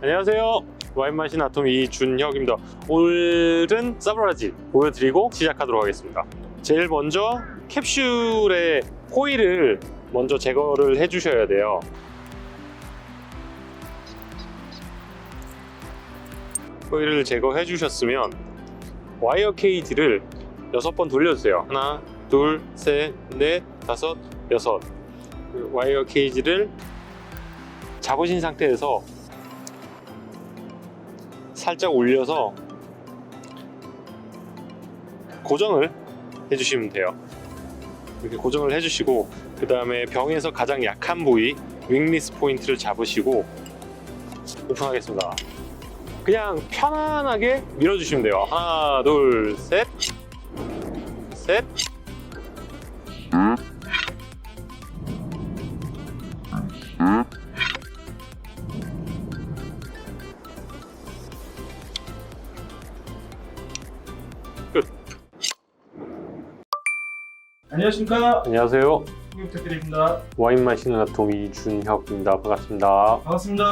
안녕하세요. 와인마신 아토미 이준혁입니다. 오늘은 사브라지 보여드리고 시작하도록 하겠습니다. 제일 먼저 캡슐의 호일을 먼저 제거를 해주셔야 돼요. 호일을 제거해 주셨으면 와이어 케이지를 6번 돌려주세요. 하나, 둘, 셋, 넷, 다섯, 여섯. 와이어 케이지를 잡으신 상태에서 살짝 올려서 고정을 해주시면 돼요. 이렇게 고정을 해주시고, 그 다음에 병에서 가장 약한 부위 윙리스 포인트를 잡으시고 오픈하겠습니다. 그냥 편안하게 밀어주시면 돼요. 하나, 둘, 셋, 셋. 끝. 안녕하십니까. 안녕하세요. 소개 부탁드립니다. 와인 마시는 아토미 이준혁입니다. 반갑습니다. 반갑습니다.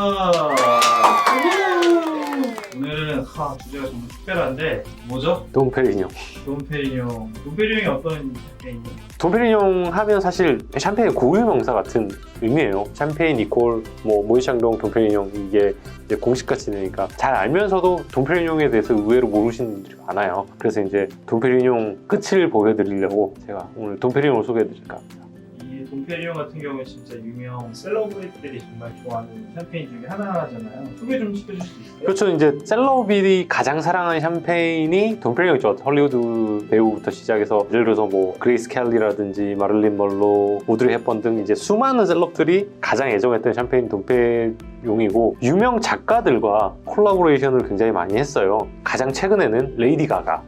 오늘은 주제가 정말 특별한데 뭐죠? 돈페리뇽. 돈페리뇽. 돈페리뇽이 어떤 샴페인이요? 돈페리뇽 하면 사실 샴페인의 고유 명사 같은 의미예요. 샴페인 이콜 모이샹동 돈페리뇽, 이게 이제 공식같이 되니까 잘 알면서도 돈페리뇽에 대해서 의외로 모르시는 분들이 많아요. 그래서 이제 돈페리뇽 끝을 보여드리려고 제가 오늘 돈페리뇽을 소개해드릴까 합니다. 이 돈페리뇽 같은 경우는 진짜 유명 셀러브리티들이 정말 좋아하는 샴페인 중에 하나잖아요. 소개 좀 시켜줄 수 있어요? 그렇죠. 이제 셀러들이 가장 사랑하는 샴페인이 돈페리뇽이죠. 헐리우드 배우부터 시작해서 예를 들어서 뭐 그레이스 켈리라든지 마릴린 먼로, 오드리 헵번 등 이제 수많은 셀럽들이 가장 애정했던 샴페인 돈페리뇽이고, 유명 작가들과 콜라보레이션을 굉장히 많이 했어요. 가장 최근에는 레이디 가가.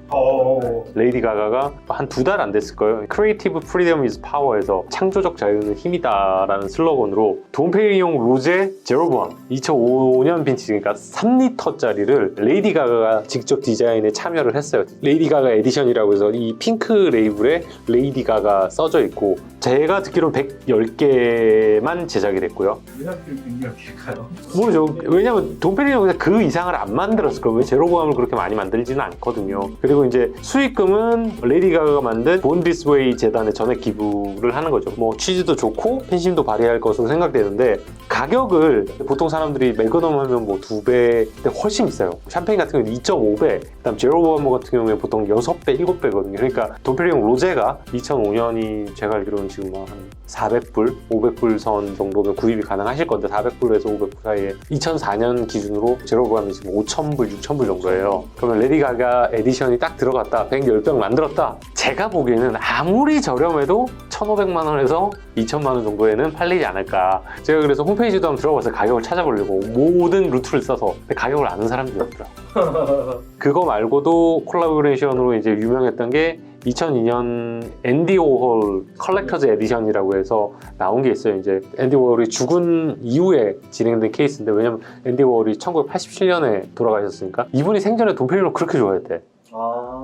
레이디 가가가 한 2달 안 됐을 거예요. Creative Freedom is Power에서 창조적 자유는 힘이다 라는 슬로건으로 돈페리뇽 로제 제로번 2005년 빈티지, 그러니까 3리터짜리를 레이디 가가가 직접 디자인에 참여를 했어요. 레이디 가가 에디션이라고 해서 이 핑크 레이블에 레이디 가가 써져 있고, 제가 듣기로는 110개만 제작이 됐고요. 왜 하필 110개일까요? 모르죠. 왜냐면 돈페리뇽에서 그 이상을 안 만들었을 거예요. 왜 제로밤을 그렇게 많이 만들지는 않거든요. 그리고 이제 수익금은 레이디 가가가 만든 본 디스 웨이 재단에 전액 기부를 하는 거죠. 뭐 취지도 좋고 팬심도 발휘할 것으로 생각되는데, 가격을 보통 사람들이 매그넘 하면 뭐 2배, 훨씬 비싸요. 샴페인 같은 경우는 2.5배, 그다음 제로밤 같은 경우에 보통 6배, 7배거든요. 그러니까 돈페리뇽 로제가 2005년이 제가 알기로는 지금 한 400불, 500불 선 정도면 구입이 가능하실 건데, 400불에서 500불 사이에 2004년 기준으로 제로밤이 지금 5,000불, 6,000불 정도예요. 그러면 레디 가가 에디션이 딱 들어갔다, 110병 만들었다. 제가 보기에는 아무리 저렴해도 1,500만 원에서 2,000만 원 정도에는 팔리지 않을까. 제가 그래서 홈페이지도 한번 들어가서 가격을 찾아보려고 모든 루트를 써서, 근데 가격을 아는 사람들이 없더라고요. 그거 말고도 콜라보레이션으로 이제 유명했던 게 2002년 앤디 워홀 컬렉터즈 에디션이라고 해서 나온 게 있어요. 이제 앤디 워홀이 죽은 이후에 진행된 케이스인데, 왜냐면 앤디 워홀이 1987년에 돌아가셨으니까 이분이 생전에 돈페리뇽 그렇게 좋아했대.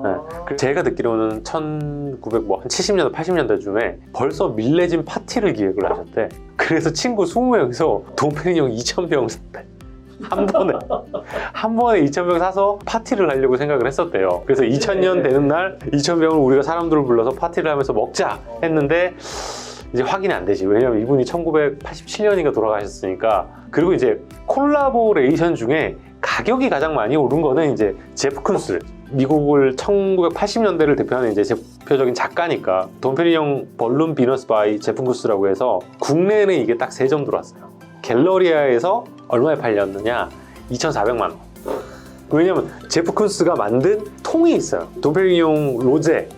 네. 제가 듣기로는 1970년대, 80년대쯤에 벌써 밀레진 파티를 기획을 하셨대. 그래서 친구 20명이서 돈페리뇽 2,000병 샀대. 한 번에 2,000병 사서 파티를 하려고 생각을 했었대요. 그래서 2000년 되는 날 2,000병을 우리가 사람들을 불러서 파티를 하면서 먹자 했는데, 이제 확인이 안 되지. 왜냐면 이분이 1987년인가 돌아가셨으니까. 그리고 이제 콜라보레이션 중에 가격이 가장 많이 오른 거는 이제 제프 쿤스. 미국을 1980년대를 대표하는 이제 대표적인 작가니까 돈페리뇽 벌룬 비너스 바이 제프 쿤스라고 해서 국내에는 이게 딱 3점 들어왔어요. 갤러리아에서 얼마에 팔렸느냐? 2,400만 원. 왜냐면 제프 쿤스가 만든 통이 있어요. 돈페리뇽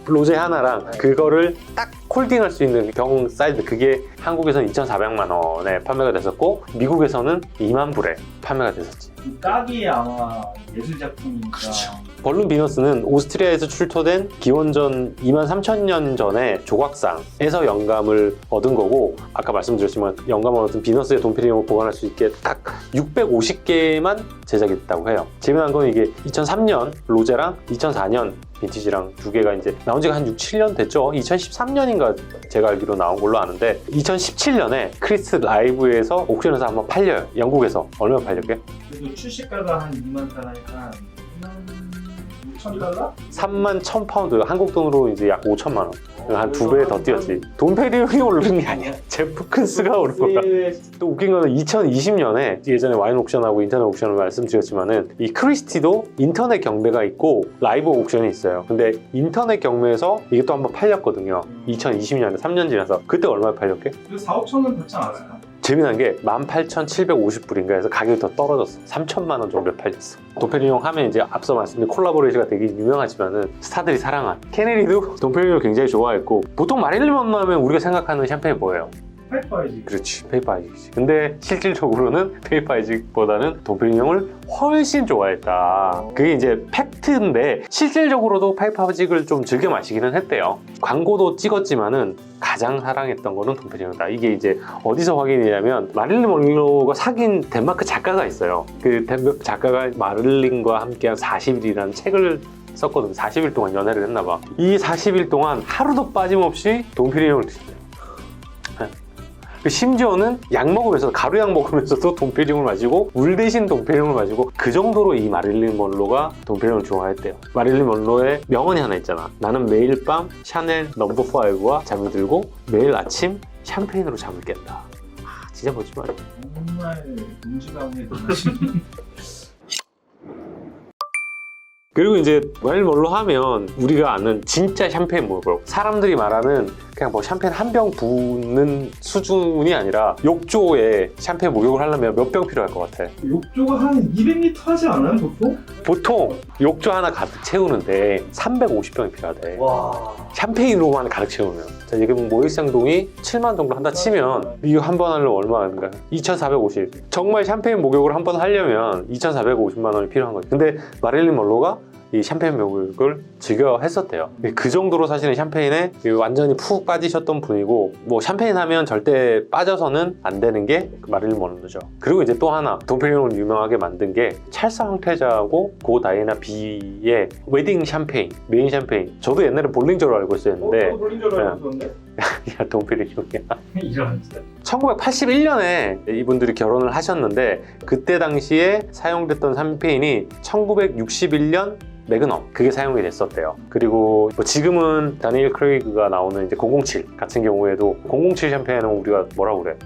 로제 하나랑 그거를 딱 홀딩할 수 있는 병 사이즈, 그게 한국에서는 2,400만 원에 판매가 됐었고, 미국에서는 2만 불에 판매가 됐었지. 이 깍이 아마 예술 작품이니까. 그렇죠. 벌룬 비너스는 오스트리아에서 출토된 기원전 23,000년 전에 조각상에서 영감을 얻은 거고, 아까 말씀드렸지만 영감을 얻은 비너스의 돈페리뇽을 보관할 수 있게 딱 650개만 제작이 됐다고 해요. 재미난 건 이게 2003년 로제랑 2004년 빈티지랑 두 개가 이제 나온 지가 한 6, 7년 됐죠. 2013년인가 제가 알기로 나온 걸로 아는데 2017년에 크리스 라이브에서 옥션에서 한번 팔려요. 영국에서. 얼마 팔렸게? 그래도 출시가가 한 2만 달러니까 2만 6천 달러? 3만 1,000파운드, 한국 돈으로 이제 약 5천만 원. 한 두 배 더 뛰었지. 돈페리옹이 오르는 게 아니야. 제프 큰스가 오른 거야. 또 웃긴 거는 2020년에 예전에 와인 옥션하고 인터넷 옥션을 말씀드렸지만은 이 크리스티도 인터넷 경매가 있고 라이브 옥션이 있어요. 근데 인터넷 경매에서 이게 또 한번 팔렸거든요. 2020년에 3년 지나서. 그때 얼마에 팔렸게? 그 4, 5천 원 받지 않았을까? 재미난 게 18,750불인가 해서 가격이 더 떨어졌어. 3천만 원 정도에 팔렸어. 돈페리뇽 하면 이제 앞서 말씀드린 콜라보레이션가 되게 유명하지만은 스타들이 사랑한 케네디도 돈페리뇽을 굉장히 좋아했고 보통 마릴린 먼로 하면 우리가 생각하는 샴페인이 뭐예요? 페이퍼아이지. 그렇지, 페이퍼 아이직이지. 근데 실질적으로는 페이퍼 아이직보다는 돈페리뇽을 훨씬 좋아했다. 그게 이제 팩트인데 실질적으로도 페이퍼 아이직을 좀 즐겨 마시기는 했대요. 광고도 찍었지만은 가장 사랑했던 거는 돈페리뇽이다. 이게 이제 어디서 확인이냐면 마릴린 먼로가 사귄 덴마크 작가가 있어요. 그 덴마크 작가가 마릴린과 함께한 40일이라는 책을 썼거든요. 40일 동안 연애를 했나 봐. 이 40일 동안 하루도 빠짐없이 돈페리뇽을 드신대요. 심지어는 약 먹으면서 가루약 먹으면서도 돈페리뇽을 마시고 물 대신 돈페리뇽을 마시고 그 정도로 이 마릴린 먼로가 돈페리뇽을 좋아했대요. 마릴린 먼로의 명언이 하나 있잖아. 나는 매일 밤 샤넬 넘버 5와 잠이 들고 매일 아침 샴페인으로 잠을 깬다. 진짜 멋지지 말이야. 정말 동지감에 놀라시는. 그리고 이제 마릴린 먼로 하면 우리가 아는 진짜 샴페인 목욕, 사람들이 말하는 그냥 뭐 샴페인 한 병 붓는 수준이 아니라 욕조에 샴페인 목욕을 하려면 몇 병 필요할 것 같아? 욕조가 한 200리터 하지 않아요, 보통? 보통 욕조 하나 가득 채우는데 350병이 필요하대. 와. 샴페인으로만 가득 채우면. 자, 지금 모일상동이 7만 정도 한다 치면 이거 한 번 하려면 얼마인가? 2,450. 정말 샴페인 목욕을 한 번 하려면 2,450만 원이 필요한 거지. 근데 마릴린 먼로가 이 샴페인 목욕을 즐겨 했었대요. 그 정도로 사실은 샴페인에 완전히 푹 빠지셨던 분이고, 뭐 샴페인 하면 절대 빠져서는 안 되는 게 그 마릴린 먼로죠. 그리고 이제 또 하나 돈페리뇽을 유명하게 만든 게 찰스 황태자하고 고 다이애나 비의 웨딩 샴페인, 메인 샴페인. 저도 옛날에 볼링저로 알고 있었는데 볼링저로 알고 있었는데? 야, 돈페리뇽이야. 이런 진짜. 1981년에 이분들이 결혼을 하셨는데 그때 당시에 사용됐던 샴페인이 1961년 매그넘, 그게 사용이 됐었대요. 그리고 뭐 지금은 다니엘 크레이그가 나오는 이제 007 같은 경우에도 007 샴페인은 우리가 뭐라고 그래?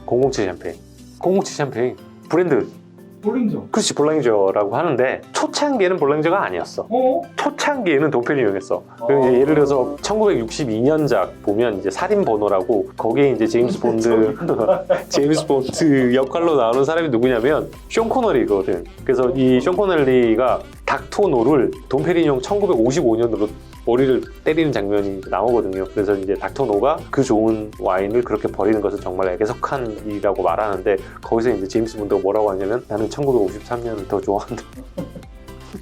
007 샴페인. 007 샴페인 브랜드. 볼링저. 그렇지, 볼링저라고 하는데 초창기에는 볼링저가 아니었어. 초창기에는 돈페리뇽이었어. 그리고 이제 예를 들어서 1962년작 보면 이제 살인 번호라고 거기에 이제 제임스 본드 제임스 본드 역할로 나오는 사람이 누구냐면 쇼 코너리거든. 그래서 이 쇼 코너리가 닥터노를 돈페리뇽 1955년으로 머리를 때리는 장면이 나오거든요. 그래서 이제 닥터노가 그 좋은 와인을 그렇게 버리는 것은 정말 애괴석한 일이라고 말하는데 거기서 이제 제임스 본드가 뭐라고 하냐면 나는 1953년을 더 좋아한다.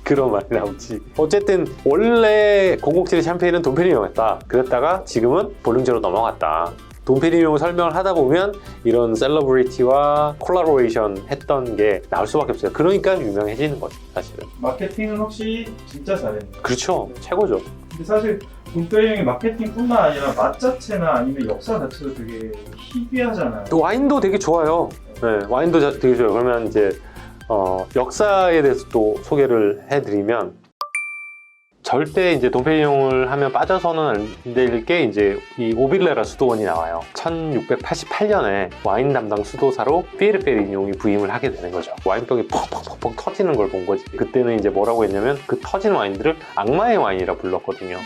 그런 말이 나오지. 어쨌든 원래 007 샴페인은 돈페리뇽이었다. 그랬다가 지금은 볼링저로 넘어갔다. 돈페리뇽 설명을 하다 보면 이런 셀러브리티와 콜라보레이션 했던 게 나올 수밖에 없어요. 그러니까 유명해지는 거죠, 사실은. 마케팅은 확실히 진짜 잘했네요. 그렇죠. 최고죠. 근데 사실 돈페리뇽의 마케팅뿐만 아니라 맛 자체나 아니면 역사 자체도 되게 희귀하잖아요. 또 와인도 되게 좋아요. 네, 와인도 되게 좋아요. 그러면 이제 역사에 대해서 또 소개를 해드리면 절대 이제 돈페리뇽을 하면 빠져서는 안 될 게 이제 이 오빌레라 수도원이 나와요. 1688년에 와인 담당 수도사로 피에르 페리뇽이 부임을 하게 되는 거죠. 와인병이 퍽퍽퍽퍽 터지는 걸 본 거지. 그때는 이제 뭐라고 했냐면 그 터진 와인들을 악마의 와인이라 불렀거든요.